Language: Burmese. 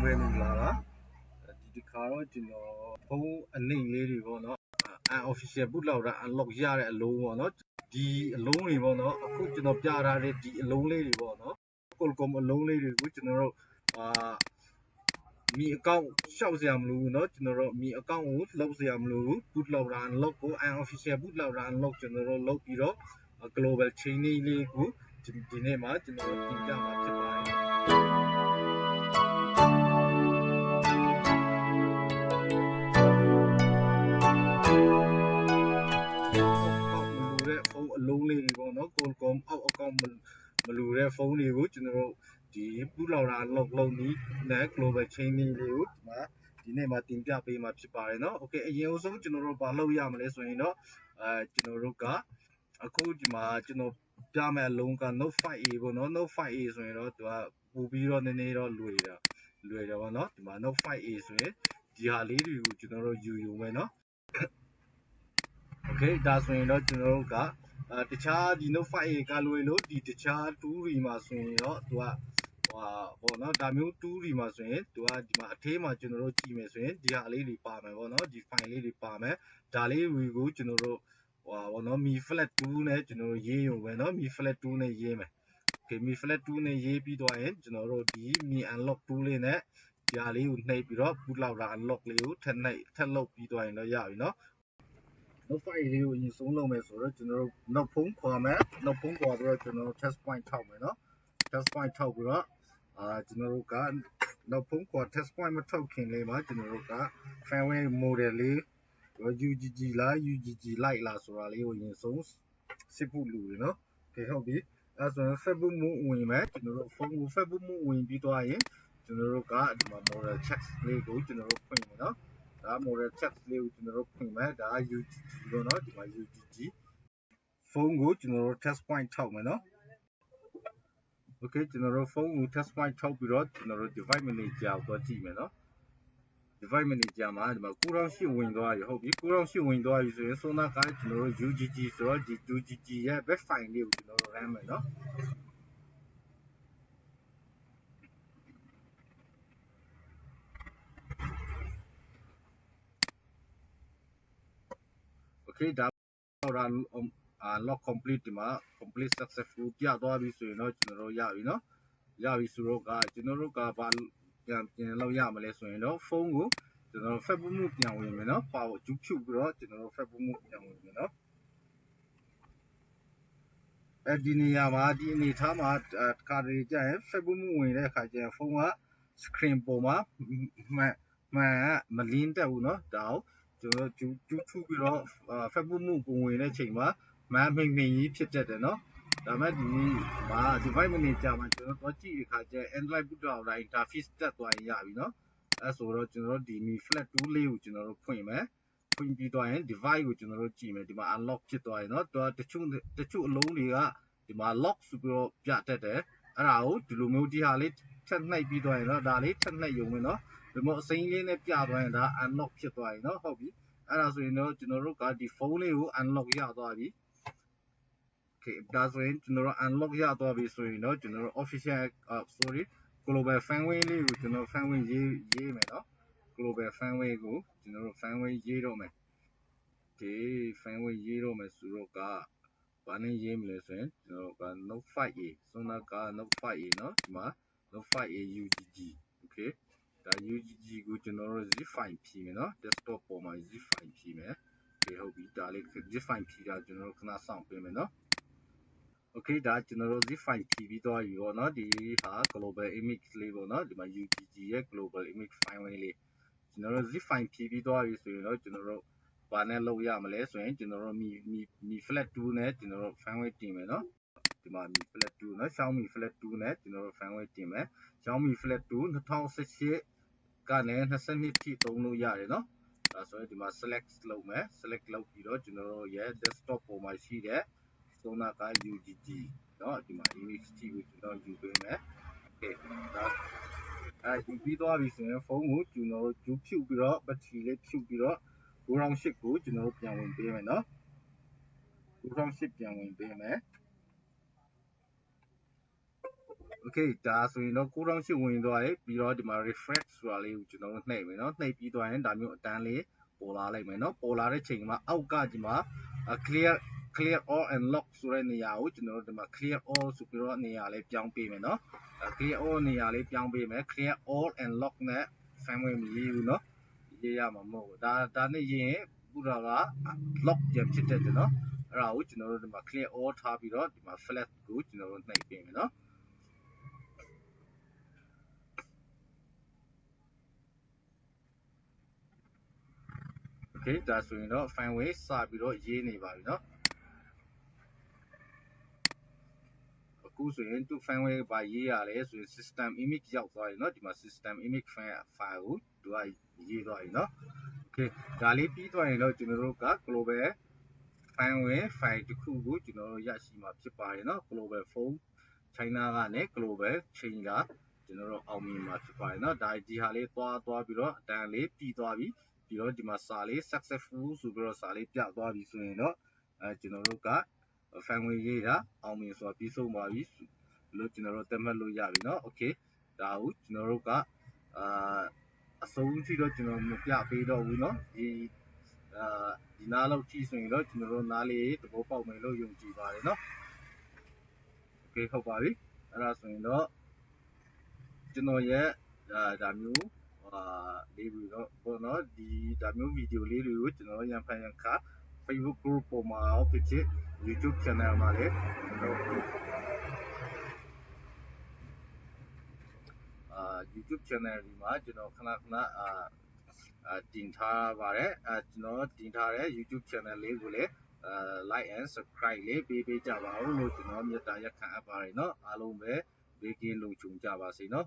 ပဲမင်္ဂလာပါဒီတစ်ခါတော့ကျွန်တော်ဖုန်းအနေလေးတွေပေါ့နော်Unofficial Bootloader unlock ရတဲ့အလုံးပေါ့နော်ဒီအလုံးတွေပေါ့နော်အခုကျွန်တော်ပြထားတဲ့ဒီအလုံးလေးတွေပေါ့နော်Qualcommအလုံးလေးတွေကိုကျွန်တော်တို့มีaccount ရှောက်စရာမလိုဘူးเนาะကျွန်တော်တို့มี account ကိုလုပ်စရာမလိုဘူး Bootloader unlock ကို Unofficial Bootloader unlock ကျွန်တော်တို့လုပ်ပြီးတော့ global chain လေးကိုဒီနေ့မှာကျွန်တော်တို့ပြင်ပြမှာဖြစ်ပါတယ်အလုံးလေးတွေပေါ့နော် Qualcomm အောက် account မလိုတဲ့ဖုန်းတွေကိုကျွန်တော်တို့ဒီ Bootloader unlock လုပ်နည်းနဲ့ global chain လေးကိုဒီနေ့မှာတင်ပြပေးမှာဖြစ်ပါတယ်เนาะ Okay အရင်ဆုံးကျွန်တော်တို့ဘာလုပ်ရမလဲဆိုရင်တော့ကျွန်တော်တို့ကအခုဒီမှာကျွန်တော်ပြမယ့်အလုံးက Note 5A ပေါ့နော် Note 5A ဆိုရင်တော့သူကပို့ပြီးတော့နည်းနည်းတော့လွယ်တယ်ပေါ့နော်ဒီမှာ Note 5A ဆိုရင်ဒီဟာလေးတွေကိုကျွန်တော်တို့ယူမယ်เนาะ Okay ဒါဆိုရင်တော့ကျွန်တော်တို့ကတခြားဒီ Note 5A ကလွယ်လို့ဒီတခြား2တွေမှာဆိုရင်တော့သူကပေါ့နော်ဒါမျိုး2တွေမှာဆိုရင်သူကဒီမှာအထဲမှာကျွန်တော်တို့ကြည့်မယ်ဆိုရင်ဒီဟာလေးတွေပါမယ်ပေါ့နော်ဒီ file လေးတွေပါမယ်ဒါလေးတွေကိုကျွန်တော်တို့ပေါ့နော် mi flat 2နဲ့ကျွန်တော်တို့ရေးရုံပဲเนาะ mi flat 2နဲ့ရေးမယ် Okay mi flat 2နဲ့ရေးပြီးတော့ရင်ကျွန်တော်တို့ဒီ mi unlock 2လေးနဲ့ဒီဟာလေးကိုနှိပ်ပြီးတော့ Bootloader unlock လေးကိုထပ်လုပ်ပြီးတော့ရင်တော့ရပြီเนาะNote 5A လေးကိုအရင်ဆုံးလုပ်မယ်ဆိုတော့ကျွန်တော်တို့ Note ဖုန်းခွာမယ် Note ဖုန်းခွာပြီးတော့ကျွန်တော်တို့ test point ထောက်မယ်เนาะ test point ထောက်ပြီးတော့ကျွန်တော်တို့က Note ဖုန်းခွာ test point မထောက်ခင်လေးမှာကျွန်တော်တို့က firmware model လေး UGG လား UGG Lite လားဆိုတာလေးကိုအရင်ဆုံးစစ်ဖို့လိုတယ်เนาะ Okay ဟုတ်ပြီအဲဆိုရင် Facebook mode ဝင်မယ်ကျွန်တော်တို့ဖုန်းကို Facebook mode ဝင်ပြီးတော့ရင်ကျွန်တော်တို့ကဒီမှာ model check လေးကိုကျွန်တော်တို့ဖွင့်မယ်เนาะဒါ model check လေးကိုကျွန်တော်တို့ဖွင့်မယ်ဒါ UGG ပေါ့နော်ဒီမှာ UGG ဖုန်းကိုကျွန်တော်တို့ test point ထောက်မယ်เนาะ Okay ကျွန်တော်တို့ဖုန်းကို test point ထောက်ပြီးတော့ကျွန်တော်တို့ device manager ကိုကြည့်မယ်เนาะ device manager မှာဒီမှာ98ဝင်သွားပြီဟုတ်ပြီ98ဝင်သွားပြီဆိုရင်ဆုံးနာကကျွန်တော်တို့ UGG ဆိုတော့ဒီ UGG ရဲ့ web file လေးကိုကျွန်တော်တို့ run မယ်เนาะOkay ဒါlock complete ဒီမှာ complete successful ပြသွားပြီဆိုရင်တော့ကျွန်တော်တို့ရပြီเนาะရပြီဆိုတော့ကျွန်တော်တို့ကဘာပြန်လောက်ရမလဲဆိုရင်တော့ဖုန်းကိုကျွန်တော်တို့ Facebook မှုပြန်ဝင်မယ်เนาะ power ကျူးဖြုတ်ပြီးတော့ကျွန်တော်တို့ Facebook မှုပြန်ဝင်မယ်เนาะဒီနေရာမှာဒီအနေထားမှာခါတွေကြရင် Facebook မှုဝင်တဲ့အခါကျရင်ဖုန်းက screen ပေါ်မှာမှန်မလင်းတက်ဘူးเนาะဒါကိုကျွန်တော်ကျူးဖြုတ်ပြီးတော့ Facebook မှုပုံဝင်တဲ့ချိန်မှာမှန်ကြီးဖြစ်တတ်တယ်เนาะဒါမဲ့ဒီမှာ device manager မှာကျွန်တော်တို့ကြည့်ရခါကျ Android Bootloader interface တက်သွားရင်ရပြီเนาะအဲဆိုတော့ကျွန်တော်တို့ဒီ mi flat 2လေးကိုကျွန်တော်တို့ဖွင့်မယ်ဖွင့်ပြီးတော့ရင် device ကိုကျွန်တော်တို့ကြည့်မယ်ဒီမှာ unlock ဖြစ်သွားရင်เนาะတချို့အလုံးတွေကဒီမှာ lock ဆိုပြီးတော့ပြတတ်တယ်အဲ့ဒါကိုဒီလိုမျိုးဒီဟာလေးထပ်နှိပ်ပြီးတော့ရင်เนาะဒါလေးထပ်နှိပ်ရုံပဲเนาะဒီမှာအစိမ်းလေးနဲ့ပြသွားရင်ဒါ unlock ဖြစ်သွားရင်เนาะဟုတ်ပြီအဲ့ဒါဆိုရင်တော့ကျွန်တော်တို့ကဒီဖုန်းလေးကို unlock ရသွားပြီOkay ဒါဆိုရင်ကျွန်တော်တို့ unlock ရသွားပြီဆိုရင်တော့ကျွန်တော်တို့ official global firmware လေးကိုကျွန်တော် firmware ရေးမယ်เนาะ global firmware ကိုကျွန်တော်တို့ firmware ရေးတော့မယ် Okay firmware ရေးတော့မယ်ဆိုတော့ဘာနဲ့ရေးမလဲဆိုရင်ကျွန်တော်တို့က Note 5A စွမ်းနာက Note 5A เนาะဒီမှာ Note 5A UGG Okay ဒါ UGG ကိုကျွန်တော်တို့ zip file ဖြည့်မယ်เนาะ desktop ပေါ်မှာ zip file ဖြည့်မယ် Okay ဟုတ်ပြီဒါလေး zip file ဖြည့်တာကျွန်တော်တို့ခဏစောင့်ပေးမယ်เนาะOkay ဒါကျွန်တော်တို့ zip file ဖြည့်ပြီးသွားပြီပေါ့เนาะဒီဟာ global image လေးပေါ့เนาะဒီမှာ UGG ရဲ့ global image firmware လေးကျွန်တော်တို့ zip file ဖြည့်ပြီးသွားပြီဆိုရင်တော့ကျွန်တော်တို့ဘာနဲ့လုပ်ရမလဲဆိုရင်ကျွန်တော်တို့ mi flat 2နဲ့ကျွန်တော်တို့ firmware တင်မယ်เนาะဒီမှာ mi flat 2เนาะ Xiaomi flat 2နဲ့ကျွန်တော်တို့ firmware တင်မယ် Xiaomi flat 2 2018ကနေ22ထိသုံးလို့ရတယ်เนาะဒါဆိုရင်ဒီမှာ select လုပ်မယ် select လုပ်ပြီးတော့ကျွန်တော်တို့ရဲ့ desktop ပေါ်မှာရှိတဲ့စွမ်းနာက UGG เนาะဒီမှာ image ကိုကျွန်တော်ယူပေးမယ် Okay ဒါယူပြီးသွားပြီဆိုရင်ဖုန်းကိုကျွန်တော်တို့ကျူးဖြုတ်ပြီးတော့ battery လေးဖြုတ်ပြီးတော့98ကိုကျွန်တော်တို့ပြန်ဝင်ပေးမယ်เนาะ98ပြန်ဝင်ပေးမယ် Okay ဒါဆိုရင်တော့9000ဝင်သွားတယ်ပြီးတော့ဒီမှာ refresh ဆိုတာလေးကိုကျွန်တော်တို့နှိပ်မယ်เนาะနှိပ်ပြီးသွားရင်ဒါမျိုးအတန်းလေးပေါ်လာလိုက်မယ်เนาะပေါ်လာတဲ့ချိန်မှာအောက်ကဒီမှာ clear all and lock ဆိုတဲ့နေရာကိုကျွန်တော်တို့ဒီမှာ clear all ဆိုပြီးတော့နေရာလေးပြောင်းပေးမယ်เนาะ clear all နေရာလေးပြောင်းပေးမယ် clear all and lock နဲ့ firmware မရေးဘူးเนาะရေးရမှာမဟုတ်ဘူးဒါနဲ့ရေးရင်ခုတော့က lock ပြန်ဖြစ်တတ်တယ်เนาะအဲ့ဒါကိုကျွန်တော်တို့ဒီမှာ clear all ထားပြီးတော့ဒီမှာ flat ကိုကျွန်တော်တို့နှိပ်ပေးမယ်เนาะโอเคဒါဆိုရင်တော့ firmware စပြီးတော့ရေးနေပါပြီเนาะအခုဆိုရင်သူ firmware ဘာရေးရလဲဆိုရင် system image ရောက်သွားပြီเนาะဒီမှာ system image file ကိုသူကရေးသွားပြီเนาะโอเคဒါလေးပြီးသွားရင်တော့ကျွန်တော်တို့က global firmware file တစ်ခုကိုကျွန်တော်တို့ရရှိမှာဖြစ်ပါတယ်เนาะ global phone China ကနေ global change ကကျွန်တော်တို့အောင်မြင်မှာဖြစ်ပါတယ်เนาะဒါဒီဟာလေးသွားပြီးတော့အတန်းလေးပြီးသွားပြီပြီးတော့ဒီမှာစာလေး successful ဆိုပြီးတော့စာလေးပြသွားပြီဆိုရင်တော့ကျွန်တော်တို့က firmware ရေးတာအောင်မြင်စွာပြီးဆုံးပါပြီလို့ကျွန်တော်တို့သတ်မှတ်လို့ရပြီเนาะ okay ဒါကိုကျွန်တော်တို့ကအဆုံးထိတော့ကျွန်တော်မပြပေးတော့ဘူးเนาะဒီနားလောက်ထိဆိုရင်တော့ကျွန်တော်တို့နားလေးသဘောပေါက်မယ်လို့ယုံကြည်ပါတယ်เนาะ okay ဟုတ်ပါပြီအဲ့ဒါဆိုရင်တော့ကျွန်တော်ရဲ့ဒါမျိုးလေးပြီးတော့ပေါ့เนาะဒီဒါမျိုးဗီဒီယိုလေးတွေကိုကျွန်တော်ရန်ဖန်ရန်ခါ Facebook group ပေါ်မှာဖြစ်ဖြစ် YouTube channel မှာလည်းကျွန်တော်YouTube channel ဒီမှာကျွန်တော်ခဏတင်ထားပါတယ်ကျွန်တော်တင်ထားတဲ့ YouTube channel လေးကိုလည်းlike and subscribe လေးပေးကြပါဦးလို့ကျွန်တော်မြတ်တာရက်ခံအပ်ပါတယ်เนาะအားလုံးပဲဘေးကင်းလုံခြုံကြပါစေเนาะ